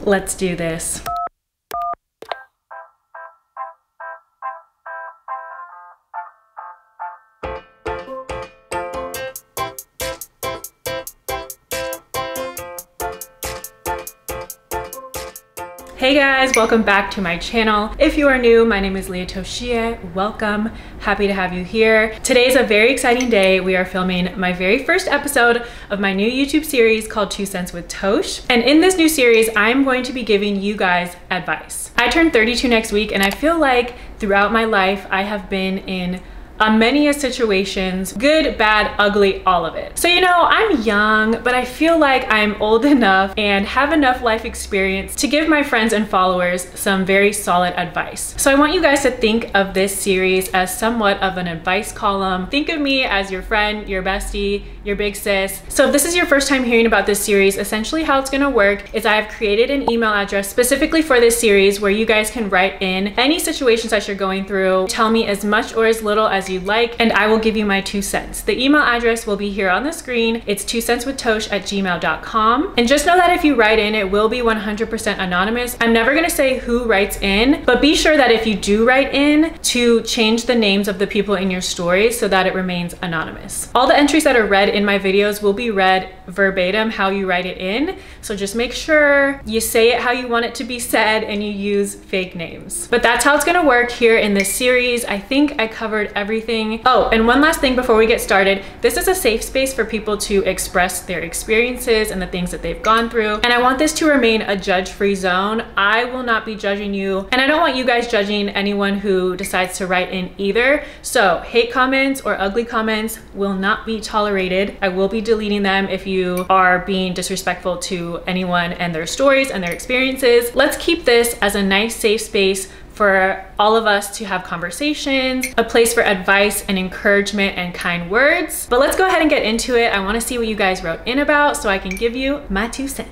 Let's do this. Hey guys, welcome back to my channel. If you are new, my name is twocentswithtosh. Welcome, happy to have you here. Today is a very exciting day. We are filming my very first episode of my new YouTube series called 2 Cents with Tosh. And in this new series, I'm going to be giving you guys advice. I turn 32 next week and I feel like throughout my life, I have been in many situations, good, bad, ugly, all of it. So, you know, I'm young, but I feel like I'm old enough and have enough life experience to give my friends and followers some very solid advice. So I want you guys to think of this series as somewhat of an advice column. Think of me as your friend, your bestie, your big sis. So if this is your first time hearing about this series, essentially how it's gonna work is I have created an email address specifically for this series where you guys can write in any situations that you're going through, tell me as much or as little as you'd like, and I will give you my 2 cents. The email address will be here on the screen. It's twocentswithtosh@gmail.com. And just know that if you write in, it will be 100% anonymous. I'm never gonna say who writes in, but be sure that if you do write in to change the names of the people in your stories so that it remains anonymous. All the entries that are read in my videos will be read verbatim how you write it in. So just make sure you say it how you want it to be said and you use fake names. But that's how it's gonna work here in this series. I think I covered everything. Oh, and one last thing before we get started. This is a safe space for people to express their experiences and the things that they've gone through. And I want this to remain a judge-free zone. I will not be judging you, and I don't want you guys judging anyone who decides to write in either. So hate comments or ugly comments will not be tolerated. I will be deleting them if you are being disrespectful to anyone and their stories and their experiences. Let's keep this as a nice, safe space for all of us to have conversations, a place for advice and encouragement and kind words. But let's go ahead and get into it. I want to see what you guys wrote in about so I can give you my 2 cents.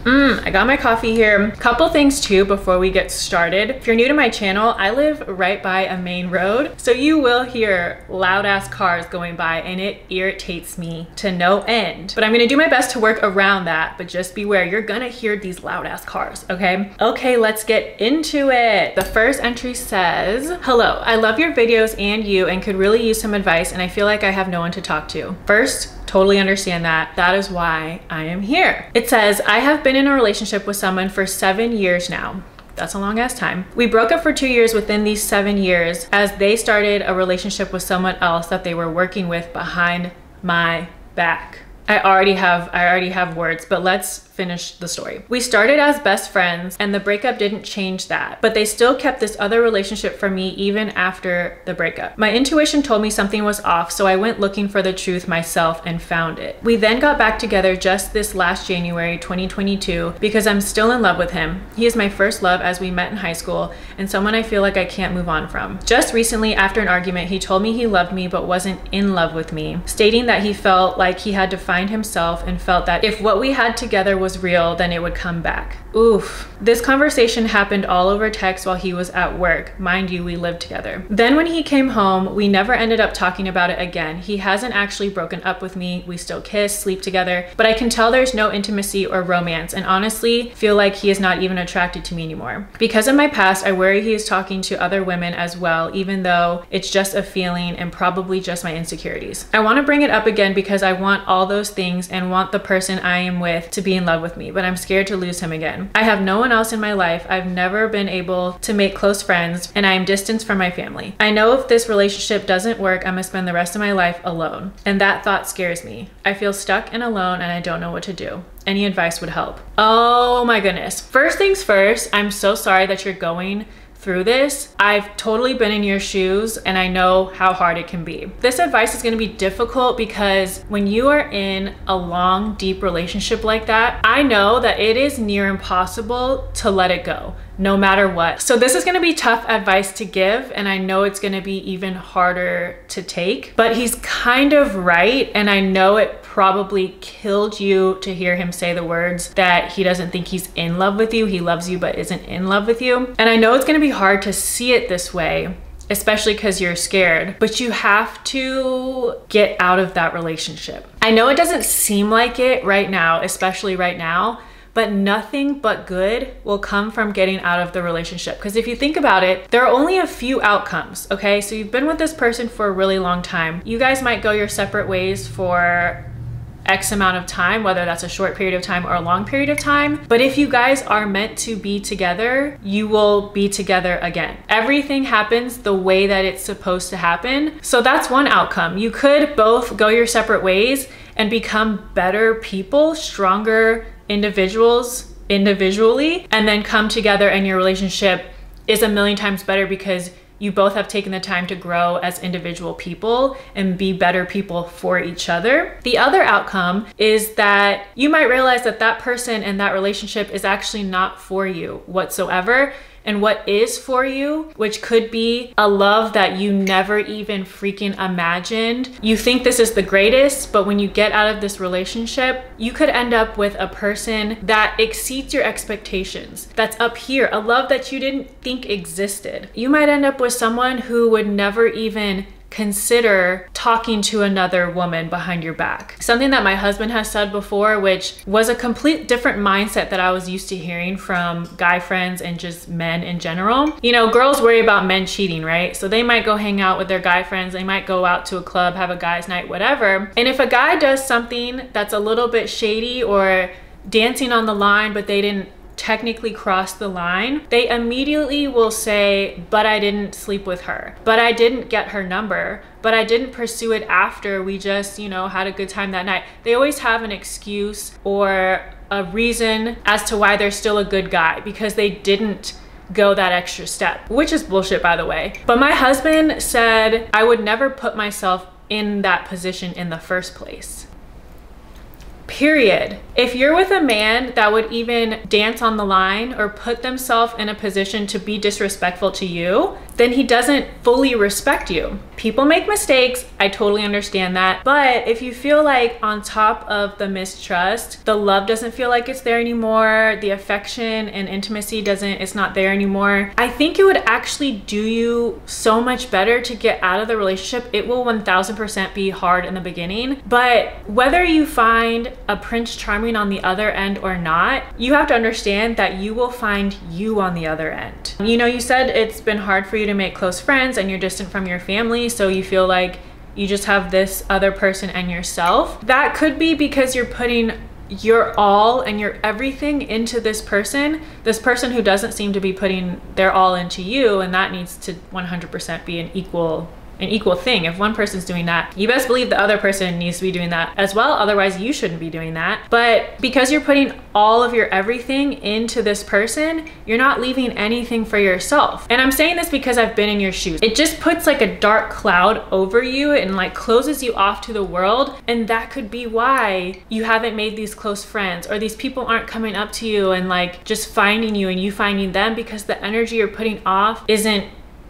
I got my coffee here. Couple things too before we get started. If you're new to my channel, I live right by a main road, so you will hear loud ass cars going by and it irritates me to no end. But I'm gonna do my best to work around that, but just beware, you're gonna hear these loud ass cars, okay? Okay, let's get into it. The first entry says, hello, I love your videos and you and could really use some advice and I feel like I have no one to talk to. First, totally understand that. That is why I am here. It says, I have been in a relationship with someone for 7 years now. That's a long ass time. We broke up for 2 years within these 7 years as they started a relationship with someone else that they were working with behind my back. I already have words, but let's finish the story. We started as best friends and the breakup didn't change that, but they still kept this other relationship from me even after the breakup. My intuition told me something was off, so I went looking for the truth myself and found it. We then got back together just this last January 2022 because I'm still in love with him. He is my first love as we met in high school and someone I feel like I can't move on from. Just recently after an argument, he told me he loved me but wasn't in love with me, stating that he felt like he had to find himself and felt that if what we had together was real, then it would come back. Oof. This conversation happened all over text while he was at work. Mind you, we lived together. Then when he came home, we never ended up talking about it again. He hasn't actually broken up with me. We still kiss, sleep together, but I can tell there's no intimacy or romance and honestly feel like he is not even attracted to me anymore. Because of my past, I worry he is talking to other women as well, even though it's just a feeling and probably just my insecurities. I want to bring it up again because I want all those things and want the person I am with to be in love with me, but I'm scared to lose him again. I have no one else in my life. I've never been able to make close friends and I am distanced from my family. I know if this relationship doesn't work, I'm gonna spend the rest of my life alone. And that thought scares me. I feel stuck and alone and I don't know what to do. Any advice would help. Oh my goodness. First things first, I'm so sorry that you're going through this. I've totally been in your shoes and I know how hard it can be. This advice is going to be difficult because when you are in a long, deep relationship like that, I know that it is near impossible to let it go, no matter what. So this is going to be tough advice to give and I know it's going to be even harder to take, but he's kind of right. And I know it probably killed you to hear him say the words that he doesn't think he's in love with you. He loves you, but isn't in love with you. And I know it's going to be hard to see it this way, especially because you're scared, but you have to get out of that relationship. I know it doesn't seem like it right now, especially right now, but nothing but good will come from getting out of the relationship. Because if you think about it, there are only a few outcomes, okay? So you've been with this person for a really long time. You guys might go your separate ways for X amount of time, whether that's a short period of time or a long period of time. But if you guys are meant to be together, you will be together again. Everything happens the way that it's supposed to happen. So that's one outcome. You could both go your separate ways and become better people, stronger individuals individually, and then come together and your relationship is a million times better because you both have taken the time to grow as individual people and be better people for each other. The other outcome is that you might realize that that person and that relationship is actually not for you whatsoever. And what is for you, which could be a love that you never even freaking imagined. You think this is the greatest, but when you get out of this relationship, you could end up with a person that exceeds your expectations. That's up here, a love that you didn't think existed. You might end up with someone who would never even consider talking to another woman behind your back. Something that my husband has said before, which was a complete different mindset that I was used to hearing from guy friends and just men in general. You know, girls worry about men cheating, right? So they might go hang out with their guy friends, they might go out to a club, have a guy's night, whatever. And if a guy does something that's a little bit shady or dancing on the line, but they didn't technically cross the line, they immediately will say, but I didn't sleep with her, but I didn't get her number, but I didn't pursue it after we just, you know, had a good time that night. They always have an excuse or a reason as to why they're still a good guy because they didn't go that extra step, which is bullshit, by the way. But my husband said I would never put myself in that position in the first place. Period. If you're with a man that would even dance on the line or put themselves in a position to be disrespectful to you, then he doesn't fully respect you. People make mistakes, I totally understand that. But if you feel like on top of the mistrust, the love doesn't feel like it's there anymore, the affection and intimacy it's not there anymore, I think it would actually do you so much better to get out of the relationship. It will 1000% be hard in the beginning, but whether you find a Prince Charming on the other end or not, you have to understand that you will find you on the other end. You know, you said it's been hard for you to make close friends and you're distant from your family, so you feel like you just have this other person and yourself. That could be because you're putting your all and your everything into this person who doesn't seem to be putting their all into you, and that needs to 100% be an equal thing. If one person's doing that, you best believe the other person needs to be doing that as well. Otherwise, you shouldn't be doing that. But because you're putting all of your everything into this person, you're not leaving anything for yourself. And I'm saying this because I've been in your shoes. It just puts like a dark cloud over you and like closes you off to the world. And that could be why you haven't made these close friends, or these people aren't coming up to you and like just finding you and you finding them, because the energy you're putting off isn't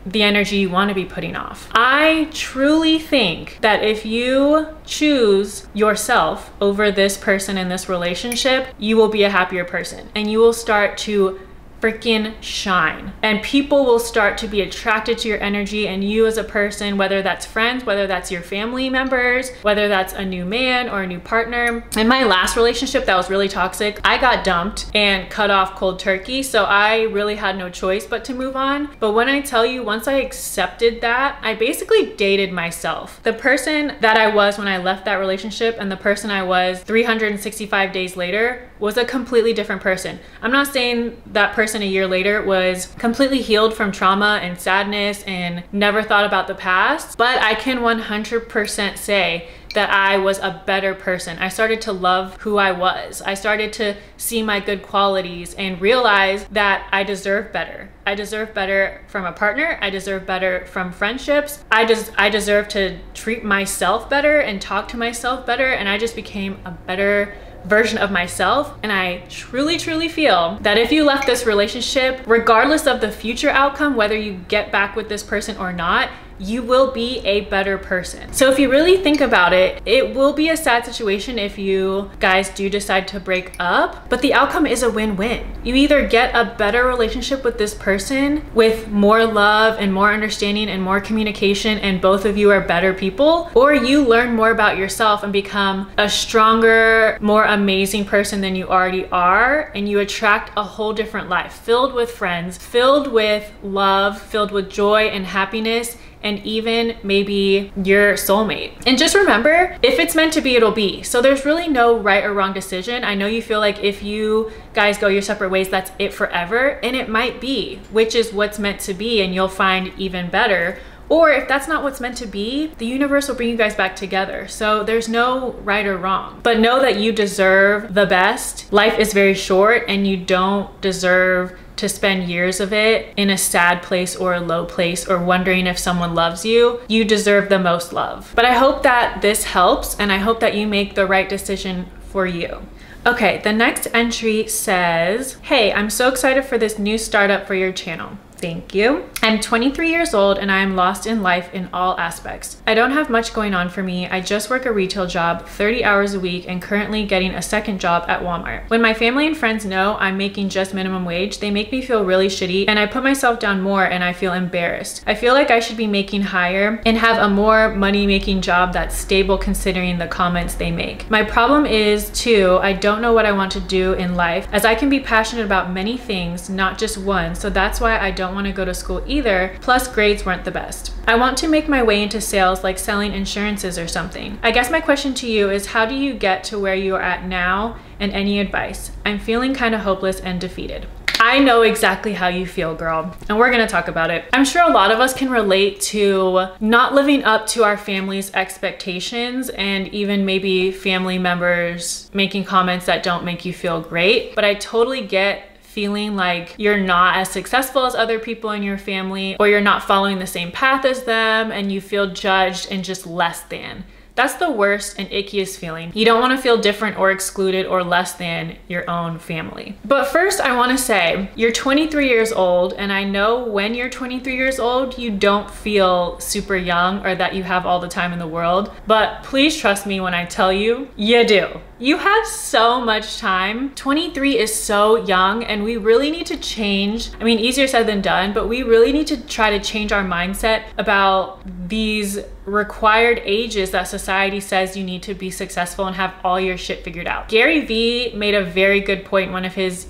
the energy you want to be putting off. I truly think that if you choose yourself over this person in this relationship, you will be a happier person and you will start to freaking shine, and people will start to be attracted to your energy and you as a person, whether that's friends, whether that's your family members, whether that's a new man or a new partner. In my last relationship that was really toxic, I got dumped and cut off cold turkey, so I really had no choice but to move on. But when I tell you, once I accepted that, I basically dated myself. The person that I was when I left that relationship and the person I was 365 days later was a completely different person. I'm not saying that person a year later was completely healed from trauma and sadness and never thought about the past, but I can 100% say that I was a better person. I started to love who I was. I started to see my good qualities and realize that I deserve better. I deserve better from a partner. I deserve better from friendships. I deserve to treat myself better and talk to myself better, and I just became a better version of myself. And I truly feel that if you left this relationship, regardless of the future outcome, whether you get back with this person or not, you will be a better person. So if you really think about it, it will be a sad situation if you guys do decide to break up, but the outcome is a win-win. You either get a better relationship with this person with more love and more understanding and more communication, and both of you are better people, or you learn more about yourself and become a stronger, more amazing person than you already are, and you attract a whole different life filled with friends, filled with love, filled with joy and happiness, and even maybe your soulmate. And just remember, if it's meant to be, it'll be. So there's really no right or wrong decision. I know you feel like if you guys go your separate ways, that's it forever, and it might be, which is what's meant to be, and you'll find even better. Or if that's not what's meant to be, the universe will bring you guys back together. So there's no right or wrong, but know that you deserve the best. Life is very short, and you don't deserve to spend years of it in a sad place or a low place or wondering if someone loves you. You deserve the most love. But I hope that this helps, and I hope that you make the right decision for you. Okay, the next entry says, hey, I'm so excited for this new startup for your channel. Thank you. I'm 23 years old and I am lost in life in all aspects. I don't have much going on for me. I just work a retail job 30 hours a week and currently getting a second job at Walmart. When my family and friends know I'm making just minimum wage, they make me feel really shitty, and I put myself down more and I feel embarrassed. I feel like I should be making higher and have a more money-making job that's stable considering the comments they make. My problem is too, I don't know what I want to do in life, as I can be passionate about many things, not just one, so that's why I don't want to go to school either, plus grades weren't the best. I want to make my way into sales, like selling insurances or something. I guess my question to you is, how do you get to where you are at now, and any advice? I'm feeling kind of hopeless and defeated. I know exactly how you feel, girl, and we're gonna talk about it. I'm sure a lot of us can relate to not living up to our family's expectations, and even maybe family members making comments that don't make you feel great, but I totally get feeling like you're not as successful as other people in your family, or you're not following the same path as them, and you feel judged and just less than. That's the worst and ickiest feeling. You don't want to feel different or excluded or less than your own family. But first, I want to say, you're 23 years old, and I know when you're 23 years old, you don't feel super young or that you have all the time in the world, but please trust me when I tell you, you do. You have so much time. 23 is so young, and we really need to change. I mean, easier said than done, but we really need to try to change our mindset about these required ages that society says you need to be successful and have all your shit figured out. Gary Vee made a very good point in one of his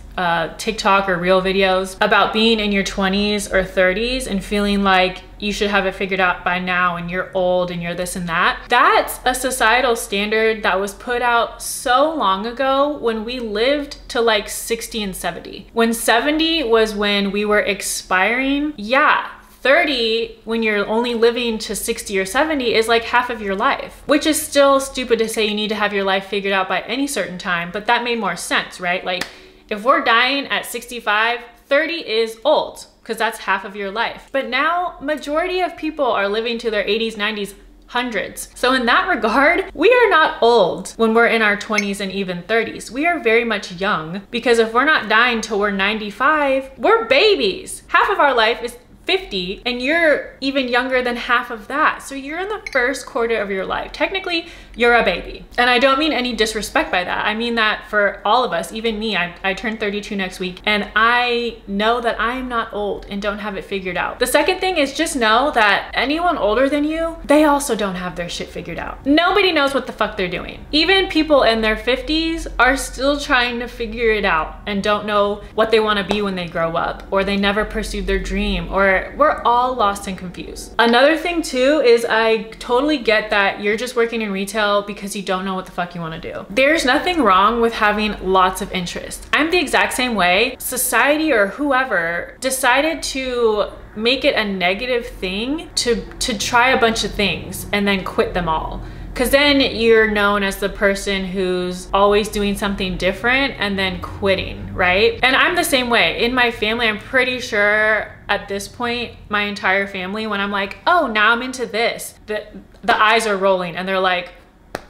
TikTok or Reel videos about being in your 20s or 30s and feeling like you should have it figured out by now and you're old and you're this and that. That's a societal standard that was put out so long ago when we lived to like 60 and 70. When 70 was when we were expiring, yeah. 30, when you're only living to 60 or 70, is like half of your life, which is still stupid to say you need to have your life figured out by any certain time, but that made more sense, right? Like if we're dying at 65, 30 is old because that's half of your life. But now majority of people are living to their 80s, 90s, hundreds. So in that regard, we are not old when we're in our 20s and even 30s. We are very much young, because if we're not dying till we're 95, we're babies. Half of our life is 50, and you're even younger than half of that. So you're in the first quarter of your life. Technically, you're a baby. And I don't mean any disrespect by that. I mean that for all of us, even me. I turn 32 next week, and I know that I am not old and don't have it figured out. The second thing is just know that anyone older than you, they also don't have their shit figured out. Nobody knows what the fuck they're doing. Even people in their 50s are still trying to figure it out and don't know what they want to be when they grow up, or they never pursued their dream, or we're all lost and confused. Another thing too is I totally get that you're just working in retail because you don't know what the fuck you want to do. There's nothing wrong with having lots of interest. I'm the exact same way. Society or whoever decided to make it a negative thing to try a bunch of things and then quit them all. Because then you're known as the person who's always doing something different and then quitting, right? And I'm the same way. In my family, I'm pretty sure at this point, my entire family, when I'm like, oh, now I'm into this, the eyes are rolling and they're like,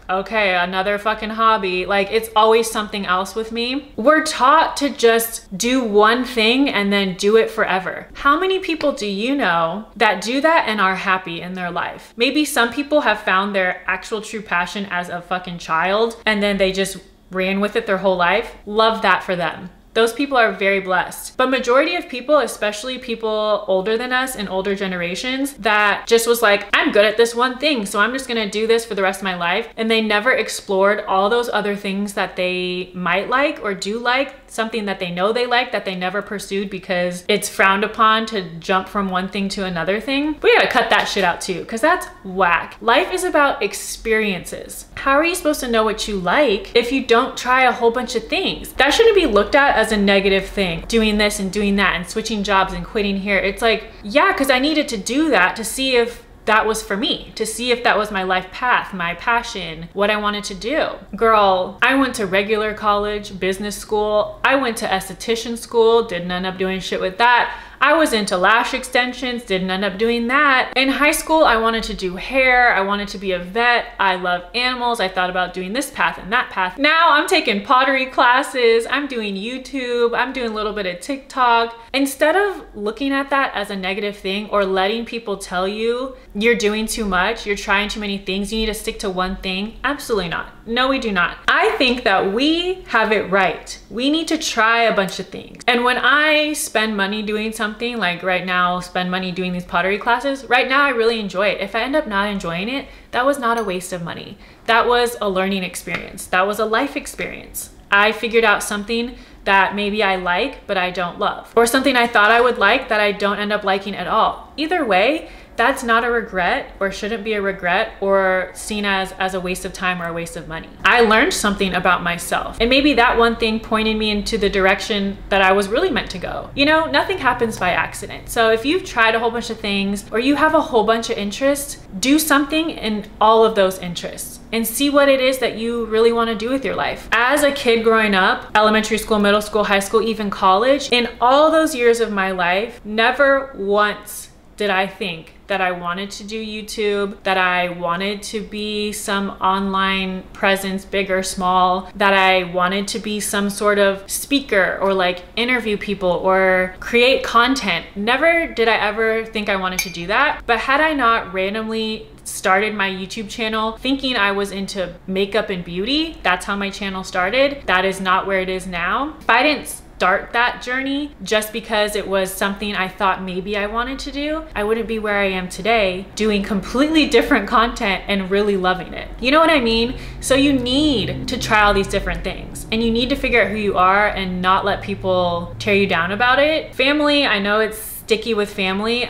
Okay, another fucking hobby. Like, it's always something else with me. We're taught to just do one thing and then do it forever. How many people do you know that do that and are happy in their life? Maybe some people have found their actual true passion as a fucking child and then they just ran with it their whole life. Love that for them. Those people are very blessed. But majority of people, especially people older than us and older generations, that just was like, I'm good at this one thing, so I'm just gonna do this for the rest of my life. And they never explored all those other things that they might like or do like, something that they know they like that they never pursued because it's frowned upon to jump from one thing to another thing. We gotta cut that shit out too, because that's whack. Life is about experiences. How are you supposed to know what you like if you don't try a whole bunch of things? That shouldn't be looked at as a negative thing, doing this and doing that and switching jobs and quitting here. It's like, yeah, because I needed to do that to see if that was for me, to see if that was my life path, my passion, what I wanted to do. Girl, I went to regular college, business school. I went to esthetician school, didn't end up doing shit with that. I was into lash extensions, didn't end up doing that. In high school, I wanted to do hair. I wanted to be a vet. I love animals. I thought about doing this path and that path. Now I'm taking pottery classes. I'm doing YouTube. I'm doing a little bit of TikTok. Instead of looking at that as a negative thing or letting people tell you you're doing too much, you're trying too many things, you need to stick to one thing, absolutely not. No, we do not. I think that we have it right. We need to try a bunch of things. And when I spend money doing something, like right now, spend money doing these pottery classes, right now I really enjoy it. If I end up not enjoying it, that was not a waste of money. That was a learning experience. That was a life experience. I figured out something that maybe I like, but I don't love. Or something I thought I would like that I don't end up liking at all. Either way, that's not a regret or shouldn't be a regret or seen as a waste of time or a waste of money. I learned something about myself, and maybe that one thing pointed me into the direction that I was really meant to go. You know, nothing happens by accident. So if you've tried a whole bunch of things or you have a whole bunch of interests, do something in all of those interests and see what it is that you really want to do with your life. As a kid growing up, elementary school, middle school, high school, even college, in all those years of my life, never once did I think that I wanted to do YouTube, that I wanted to be some online presence, big or small, that I wanted to be some sort of speaker or like interview people or create content. Never did I ever think I wanted to do that. But had I not randomly started my YouTube channel thinking I was into makeup and beauty, that's how my channel started. That is not where it is now. If I didn't start that journey just because it was something I thought maybe I wanted to do, I wouldn't be where I am today doing completely different content and really loving it. You know what I mean? So you need to try all these different things and you need to figure out who you are and not let people tear you down about it. Family, I know it's sticky with family.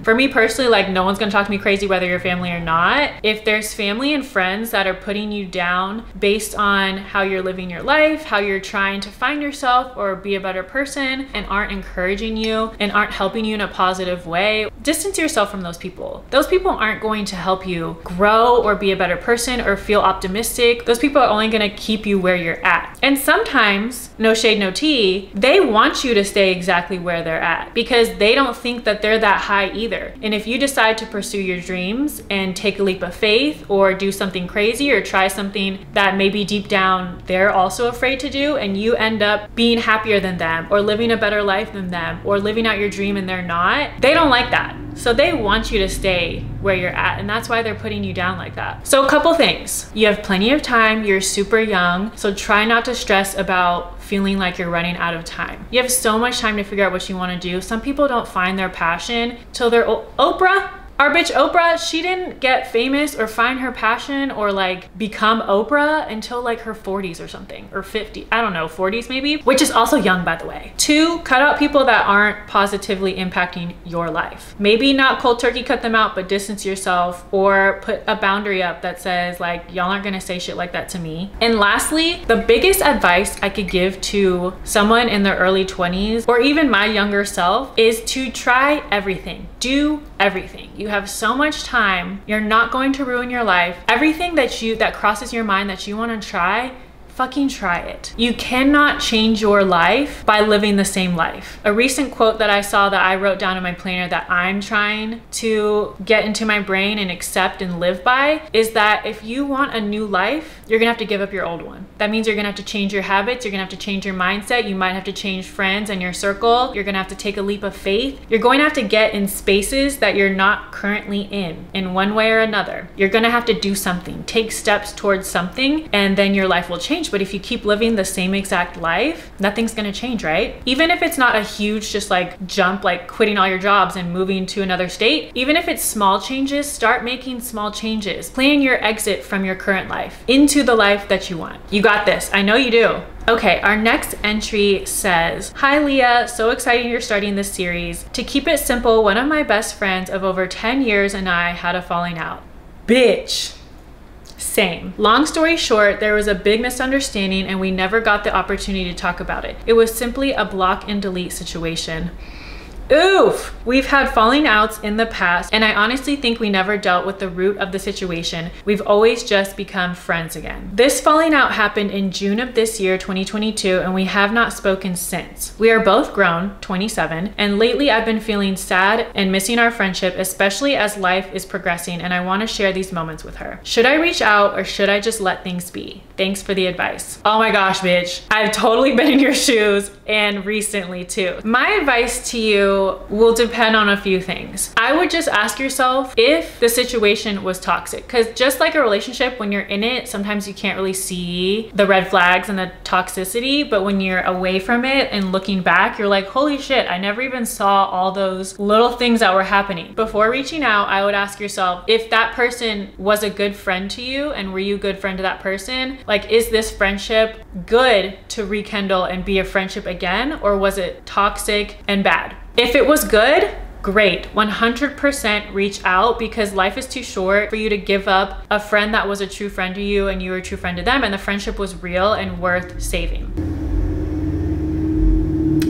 For me personally, like no one's gonna talk to me crazy whether you're family or not. If there's family and friends that are putting you down based on how you're living your life, how you're trying to find yourself or be a better person and aren't encouraging you and aren't helping you in a positive way, distance yourself from those people. Those people aren't going to help you grow or be a better person or feel optimistic. Those people are only gonna keep you where you're at. And sometimes, no shade, no tea, they want you to stay exactly where they're at because they don't think that they're that high either. And if you decide to pursue your dreams and take a leap of faith or do something crazy or try something that maybe deep down they're also afraid to do, and you end up being happier than them or living a better life than them or living out your dream and they're not, they don't like that. So they want you to stay where you're at, and that's why they're putting you down like that. So a couple things. You have plenty of time, you're super young, so try not to stress about feeling like you're running out of time. You have so much time to figure out what you want to do. Some people don't find their passion till they're Oprah. Our bitch Oprah, she didn't get famous or find her passion or like become Oprah until like her 40s or something, or 50, I don't know, 40s maybe, which is also young, by the way. 2, cut out people that aren't positively impacting your life. Maybe not cold turkey cut them out, but distance yourself or put a boundary up that says like, y'all aren't gonna say shit like that to me. And lastly, the biggest advice I could give to someone in their early 20s or even my younger self is to try everything. Do everything. You have so much time. You're not going to ruin your life. Everything that crosses your mind that you want to try, fucking try it. You cannot change your life by living the same life. A recent quote that I saw that I wrote down in my planner that I'm trying to get into my brain and accept and live by is that if you want a new life, you're gonna have to give up your old one. That means you're gonna have to change your habits, you're gonna have to change your mindset, you might have to change friends and your circle, you're gonna have to take a leap of faith. You're going to have to get in spaces that you're not currently in one way or another. You're gonna have to do something, take steps towards something, and then your life will change. But if you keep living the same exact life, nothing's gonna change, right? Even if it's not a huge just like jump, like quitting all your jobs and moving to another state, even if it's small changes, start making small changes. Plan your exit from your current life into the life that you want. You got this, I know you do. Okay, our next entry says, "Hi Leah, so excited you're starting this series. To keep it simple, one of my best friends of over 10 years and I had a falling out." Bitch. Same. Long story short, there was a big misunderstanding and we never got the opportunity to talk about it. It was simply a block and delete situation. Oof! We've had falling outs in the past, and I honestly think we never dealt with the root of the situation. We've always just become friends again. This falling out happened in June of this year, 2022, and we have not spoken since. We are both grown, 27, and lately I've been feeling sad and missing our friendship, especially as life is progressing, and I want to share these moments with her. Should I reach out or should I just let things be? Thanks for the advice. Oh my gosh, bitch. I've totally been in your shoes, and recently too. My advice to you will depend on a few things. I would just ask yourself if the situation was toxic, because just like a relationship, when you're in it, sometimes you can't really see the red flags and the toxicity, but when you're away from it and looking back, you're like, holy shit, I never even saw all those little things that were happening. Before reaching out, I would ask yourself if that person was a good friend to you, and were you a good friend to that person? Like, is this friendship good to rekindle and be a friendship again, or was it toxic and bad? If it was good, great. 100% reach out, because life is too short for you to give up a friend that was a true friend to you and you were a true friend to them and the friendship was real and worth saving.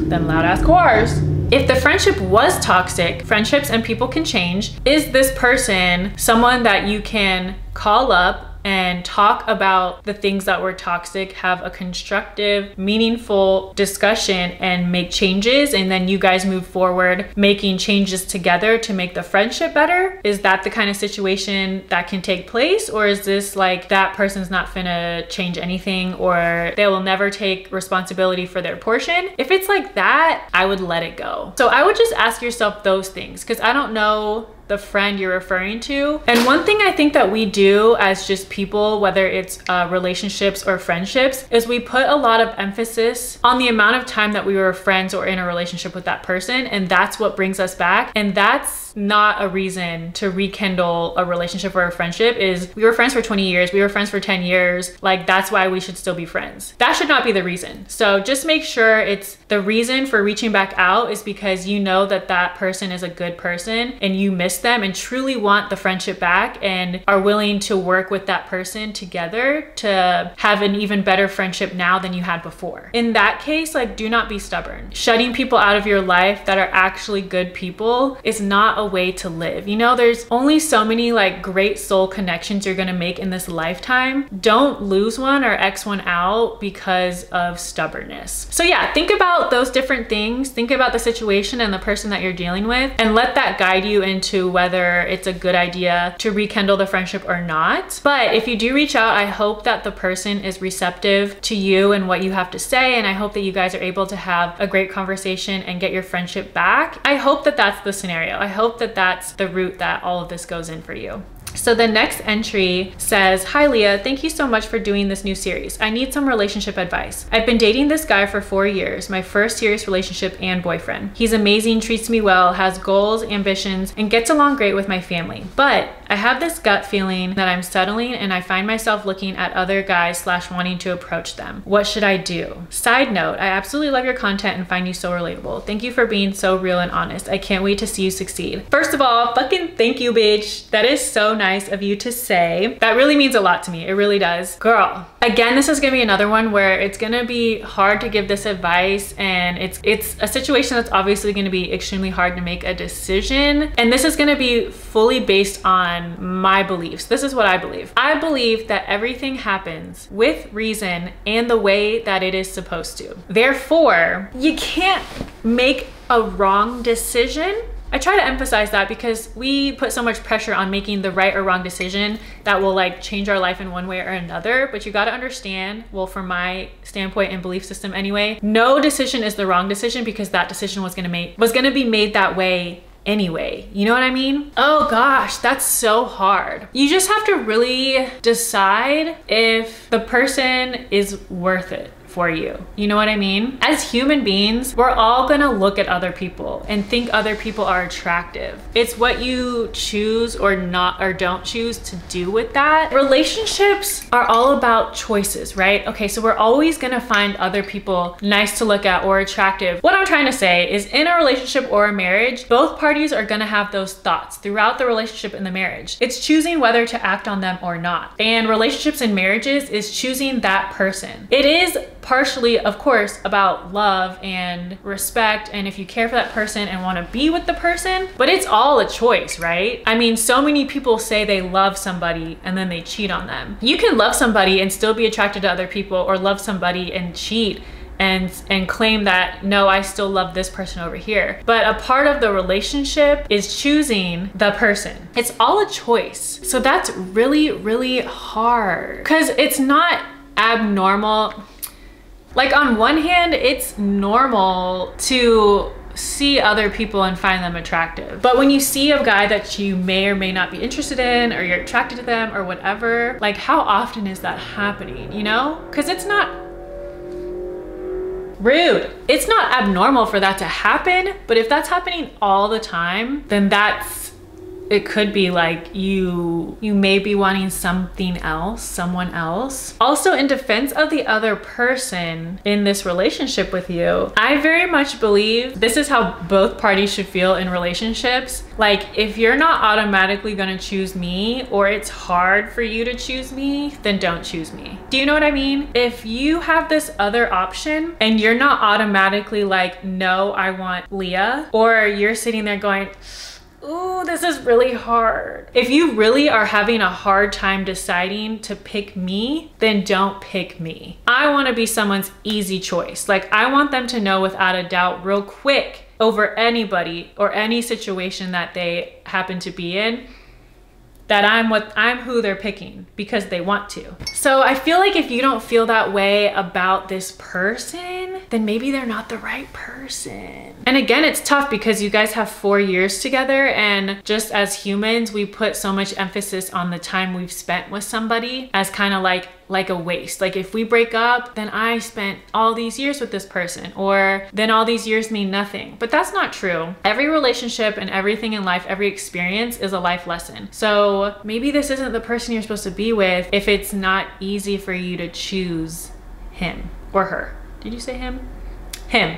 Them loud ass cars. If the friendship was toxic, friendships and people can change. Is this person someone that you can call up and talk about the things that were toxic, have a constructive, meaningful discussion and make changes, and then you guys move forward making changes together to make the friendship better? Is that the kind of situation that can take place? Or is this like that person's not finna change anything, or they will never take responsibility for their portion? If it's like that, I would let it go. So I would just ask yourself those things, because I don't know the friend you're referring to. And one thing I think that we do as just people, whether it's relationships or friendships, is we put a lot of emphasis on the amount of time that we were friends or in a relationship with that person, and that's what brings us back. And that's not a reason to rekindle a relationship or a friendship. Is we were friends for 20 years, we were friends for 10 years, like that's why we should still be friends. That should not be the reason. So just make sure it's the reason for reaching back out is because you know that that person is a good person and you miss them and truly want the friendship back and are willing to work with that person together to have an even better friendship now than you had before. In that case, like, do not be stubborn. Shutting people out of your life that are actually good people is not a way to live. You know, there's only so many like great soul connections you're gonna make in this lifetime. Don't lose one or X one out because of stubbornness. So yeah, think about those different things. Think about the situation and the person that you're dealing with, and let that guide you into whether it's a good idea to rekindle the friendship or not. But if you do reach out, I hope that the person is receptive to you and what you have to say, and I hope that you guys are able to have a great conversation and get your friendship back. I hope that that's the scenario. I hope that that's the route that all of this goes in for you. So the next entry says, "Hi Leah, thank you so much for doing this new series. I need some relationship advice. I've been dating this guy for 4 years, my first serious relationship and boyfriend. He's amazing, treats me well, has goals, ambitions, and gets along great with my family. But I have this gut feeling that I'm settling and I find myself looking at other guys / wanting to approach them. What should I do? Side note, I absolutely love your content and find you so relatable. Thank you for being so real and honest. I can't wait to see you succeed." First of all, fucking thank you, bitch. That is so nice of you to say. That really means a lot to me. It really does. Girl, again, this is gonna be another one where it's gonna be hard to give this advice, and it's a situation that's obviously gonna be extremely hard to make a decision. And this is gonna be fully based on my beliefs. This is what I believe. I believe that everything happens with reason and the way that it is supposed to. Therefore, you can't make a wrong decision. I try to emphasize that because we put so much pressure on making the right or wrong decision that will like change our life in one way or another. But you got to understand, well, from my standpoint and belief system anyway, no decision is the wrong decision because that decision was going to be made that way anyway. You know what I mean? Oh gosh, that's so hard. You just have to really decide if the person is worth it for you. You know what I mean? As human beings, we're all gonna look at other people and think other people are attractive. It's what you choose or don't choose to do with that. Relationships are all about choices, right? Okay, so we're always gonna find other people nice to look at or attractive. What I'm trying to say is in a relationship or a marriage, both parties are gonna have those thoughts throughout the relationship and the marriage. It's choosing whether to act on them or not. And relationships and marriages is choosing that person. It is partially, of course, about love and respect and if you care for that person and want to be with the person, but it's all a choice, right? I mean, so many people say they love somebody and then they cheat on them. You can love somebody and still be attracted to other people, or love somebody and cheat and claim that, no, I still love this person over here. But a part of the relationship is choosing the person. It's all a choice. So that's really, really hard because it's not abnormal. Like on one hand, it's normal to see other people and find them attractive. But when you see a guy that you may or may not be interested in, or you're attracted to them or whatever, like how often is that happening, you know? Because it's not rude. It's not abnormal for that to happen, but if that's happening all the time, then it could be like you may be wanting something else, someone else. Also, in defense of the other person in this relationship with you, I very much believe this is how both parties should feel in relationships. Like, if you're not automatically gonna choose me, or it's hard for you to choose me, then don't choose me. Do you know what I mean? If you have this other option and you're not automatically like, no, I want Leah, or you're sitting there going, ooh, this is really hard. If you really are having a hard time deciding to pick me, then don't pick me. I want to be someone's easy choice. Like, I want them to know without a doubt real quick over anybody or any situation that they happen to be in, that I'm who they're picking because they want to. So I feel like if you don't feel that way about this person, then maybe they're not the right person. And again, it's tough because you guys have 4 years together, and just as humans, we put so much emphasis on the time we've spent with somebody as kind of like a waste. Like, if we break up, then I spent all these years with this person, or then all these years mean nothing. But that's not true. Every relationship and everything in life, every experience is a life lesson. So maybe this isn't the person you're supposed to be with if it's not easy for you to choose him or her. Did you say him? Him.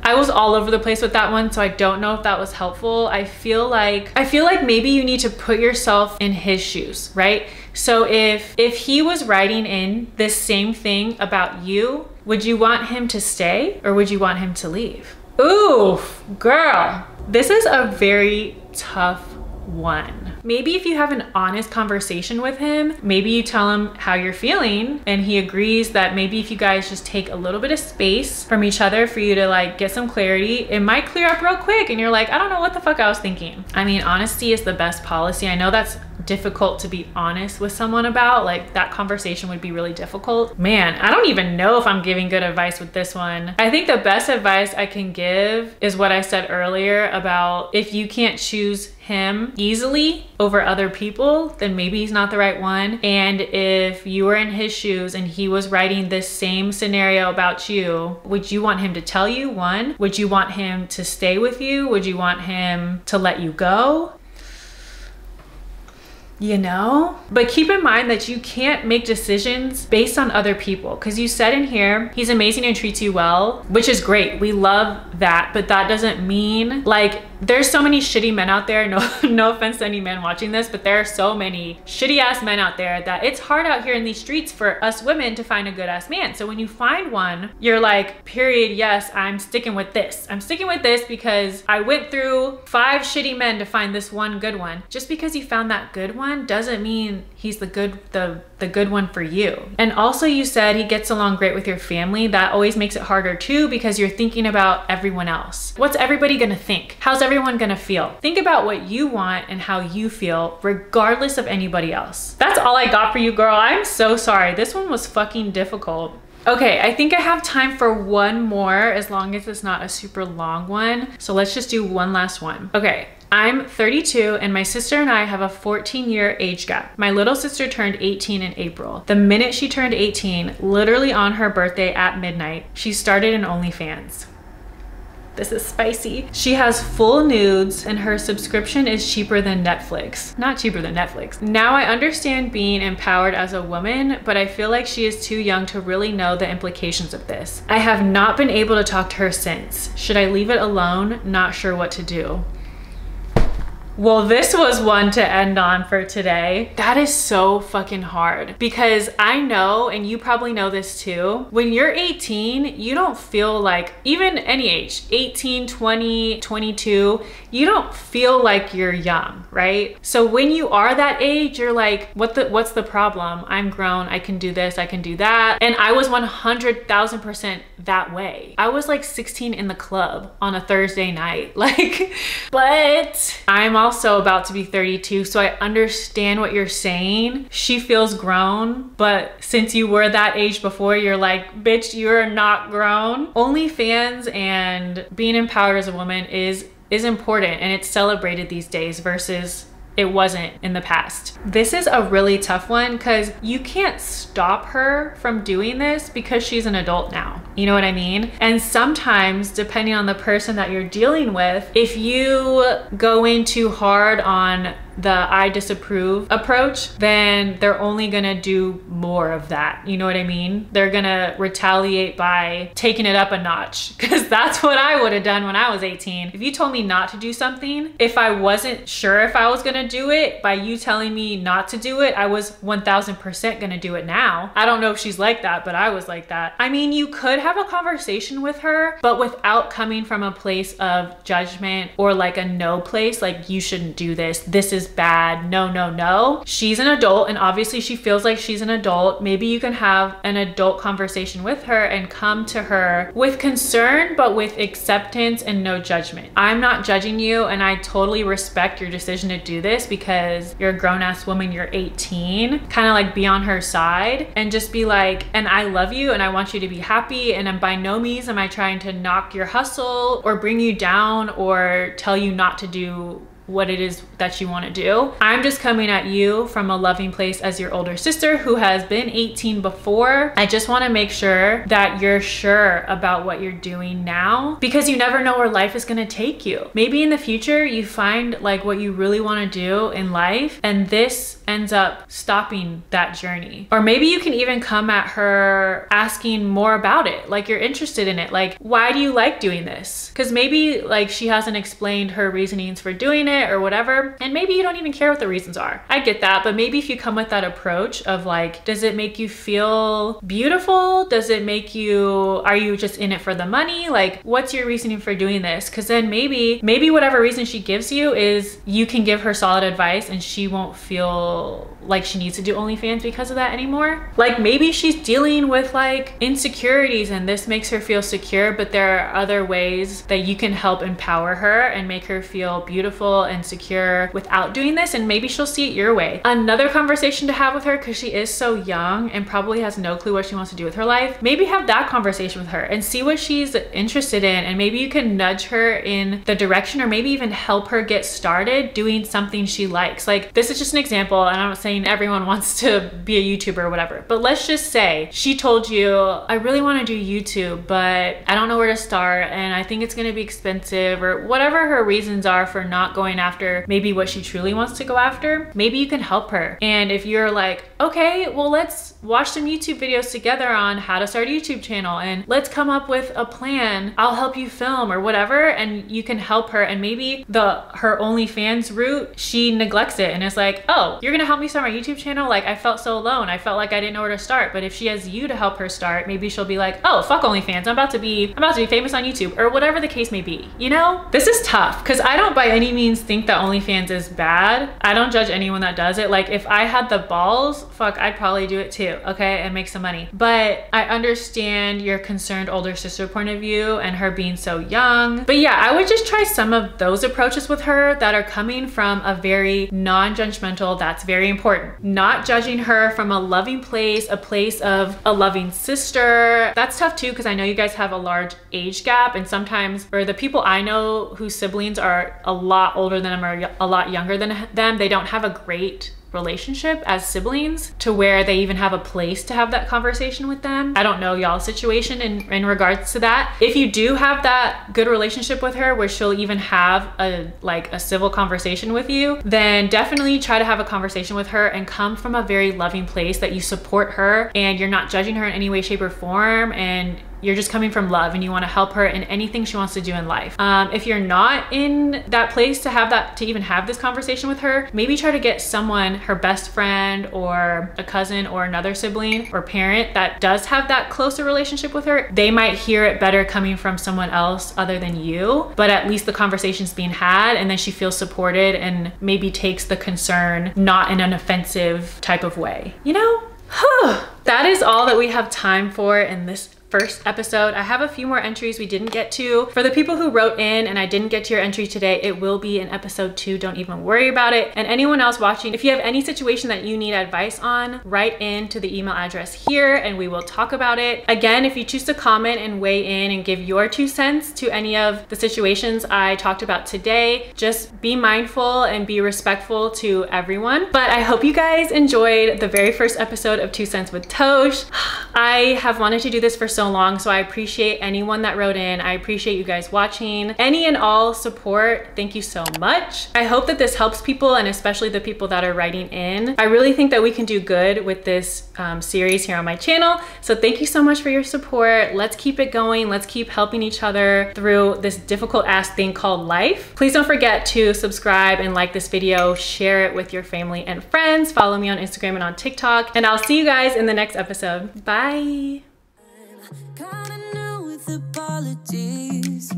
I was all over the place with that one, so I don't know if that was helpful. I feel like maybe you need to put yourself in his shoes, right? So if he was writing in this same thing about you, would you want him to stay or would you want him to leave? Ooh, girl, this is a very tough one. Maybe if you have an honest conversation with him, maybe you tell him how you're feeling and he agrees that maybe if you guys just take a little bit of space from each other for you to like get some clarity, it might clear up real quick and you're like, I don't know what the fuck I was thinking. I mean, honesty is the best policy. I know that's difficult to be honest with someone about. Like, that conversation would be really difficult. Man, I don't even know if I'm giving good advice with this one. I think the best advice I can give is what I said earlier about if you can't choose him easily over other people, then maybe he's not the right one. And if you were in his shoes and he was writing this same scenario about you, would you want him to tell you? One, would you want him to stay with you? Would you want him to let you go? you know? But keep in mind that you can't make decisions based on other people, because you said in here, he's amazing and treats you well, which is great. We love that, but that doesn't mean, like, there's so many shitty men out there. No offense to any men watching this, but there are so many shitty ass men out there that it's hard out here in these streets for us women to find a good ass man. So when you find one, you're like, period, yes, I'm sticking with this. I'm sticking with this because I went through 5 shitty men to find this one good one. Just because you found that good one doesn't mean he's the good one for you. And also you said he gets along great with your family. That always makes it harder too, because you're thinking about everyone else. What's everybody gonna think? How's everyone gonna feel? Think about what you want and how you feel, regardless of anybody else. That's all I got for you, girl. I'm so sorry. This one was fucking difficult. Okay, I think I have time for one more, as long as it's not a super long one. So let's just do one last one. Okay. I'm 32 and my sister and I have a 14-year age gap. My little sister turned 18 in April. The minute she turned 18, literally on her birthday at midnight, she started an OnlyFans. This is spicy. She has full nudes and her subscription is cheaper than Netflix. Not cheaper than Netflix. Now I understand being empowered as a woman, but I feel like she is too young to really know the implications of this. I have not been able to talk to her since. Should I leave it alone? Not sure what to do. Well, this was one to end on for today. That is so fucking hard, because I know, and you probably know this too, when you're 18, you don't feel like, even any age, 18, 20, 22, you don't feel like you're young, right? So when you are that age, you're like, what's the problem? I'm grown, I can do this, I can do that. And I was 100,000% that way. I was like 16 in the club on a Thursday night, like, but I'm also about to be 32, so I understand what you're saying. She feels grown, but since you were that age before, you're like, bitch, you're not grown. OnlyFans and being empowered as a woman is important, and it's celebrated these days versus it wasn't in the past. This is a really tough one, because you can't stop her from doing this because she's an adult now. You know what I mean? And sometimes, depending on the person that you're dealing with, if you go in too hard on the I disapprove approach, then they're only gonna do more of that. You know what I mean? They're gonna retaliate by taking it up a notch, because that's what I would have done when I was 18. If you told me not to do something, if I wasn't sure if I was gonna do it, by you telling me not to do it, I was 1000% gonna do it now. I don't know if she's like that, but I was like that. I mean, you could have a conversation with her, but without coming from a place of judgment or like a no place, like you shouldn't do this, this is bad, no, no, no. She's an adult, and obviously she feels like she's an adult. Maybe you can have an adult conversation with her and come to her with concern, but with acceptance and no judgment. I'm not judging you, and I totally respect your decision to do this because you're a grown-ass woman, you're 18. Kind of like be on her side and just be like, and I love you and I want you to be happy, and by no means am I trying to knock your hustle or bring you down or tell you not to do what it is that you want to do. I'm just coming at you from a loving place as your older sister who has been 18 before. I just want to make sure that you're sure about what you're doing now, because you never know where life is going to take you. Maybe in the future you find like what you really want to do in life, and this ends up stopping that journey. Or maybe you can even come at her asking more about it, like you're interested in it, like, why do you like doing this? Because maybe like she hasn't explained her reasonings for doing it or whatever, and maybe you don't even care what the reasons are. I get that, but maybe if you come with that approach of like, does it make you feel beautiful? Does it make you, are you just in it for the money? Like, what's your reasoning for doing this? Because then maybe whatever reason she gives you is you can give her solid advice and she won't feel like she needs to do OnlyFans because of that anymore. Like maybe she's dealing with like insecurities and this makes her feel secure, but there are other ways that you can help empower her and make her feel beautiful and secure without doing this, and maybe she'll see it your way. Another conversation to have with her, because she is so young and probably has no clue what she wants to do with her life, maybe have that conversation with her and see what she's interested in, and maybe you can nudge her in the direction or maybe even help her get started doing something she likes. Like this is just an example, and I'm not saying mean, everyone wants to be a YouTuber or whatever, but let's just say she told you, I really want to do YouTube, but I don't know where to start and I think it's going to be expensive, or whatever her reasons are for not going after maybe what she truly wants to go after. Maybe you can help her. And if you're like, okay, well, let's watch some YouTube videos together on how to start a YouTube channel and let's come up with a plan. I'll help you film or whatever, and you can help her. And maybe her OnlyFans route, she neglects it and is like, oh, you're gonna help me start my YouTube channel? Like, I felt so alone. I felt like I didn't know where to start. But if she has you to help her start, maybe she'll be like, oh, fuck OnlyFans. I'm about to be famous on YouTube, or whatever the case may be. You know, this is tough because I don't by any means think that OnlyFans is bad. I don't judge anyone that does it. Like, if I had the balls, fuck, I'd probably do it too, okay, and make some money. But I understand your concerned older sister point of view and her being so young. But yeah, I would just try some of those approaches with her that are coming from a very non-judgmental, that's very important. Not judging her from a loving place, a place of a loving sister. That's tough too, because I know you guys have a large age gap, and sometimes for the people I know whose siblings are a lot older than them or a lot younger than them, they don't have a great relationship as siblings to where they even have a place to have that conversation with them. I don't know y'all's situation in regards to that. If you do have that good relationship with her where she'll even have a civil conversation with you, then definitely try to have a conversation with her and come from a very loving place that you support her and you're not judging her in any way, shape, or form, and you're just coming from love and you want to help her in anything she wants to do in life. If you're not in that place to even have this conversation with her, maybe try to get someone, her best friend or a cousin or another sibling or parent that does have that closer relationship with her. They might hear it better coming from someone else other than you, but at least the conversation's being had and then she feels supported and maybe takes the concern not in an offensive type of way, you know? That is all that we have time for in this first episode. I have a few more entries we didn't get to. For the people who wrote in and I didn't get to your entry today, it will be in episode 2. Don't even worry about it. And anyone else watching, if you have any situation that you need advice on, write in to the email address here and we will talk about it. Again, if you choose to comment and weigh in and give your 2 cents to any of the situations I talked about today, just be mindful and be respectful to everyone. But I hope you guys enjoyed the very first episode of 2 Cents with Tosh. I have wanted to do this for so long, so I appreciate anyone that wrote in. I appreciate you guys watching. Any and all support, thank you so much. I hope that this helps people, and especially the people that are writing in. I really think that we can do good with this series here on my channel, so thank you so much for your support. Let's keep it going. Let's keep helping each other through this difficult ass thing called life. Please don't forget to subscribe and like this video, share it with your family and friends, follow me on Instagram and on TikTok, and I'll see you guys in the next episode. Bye. Kinda new with apologies.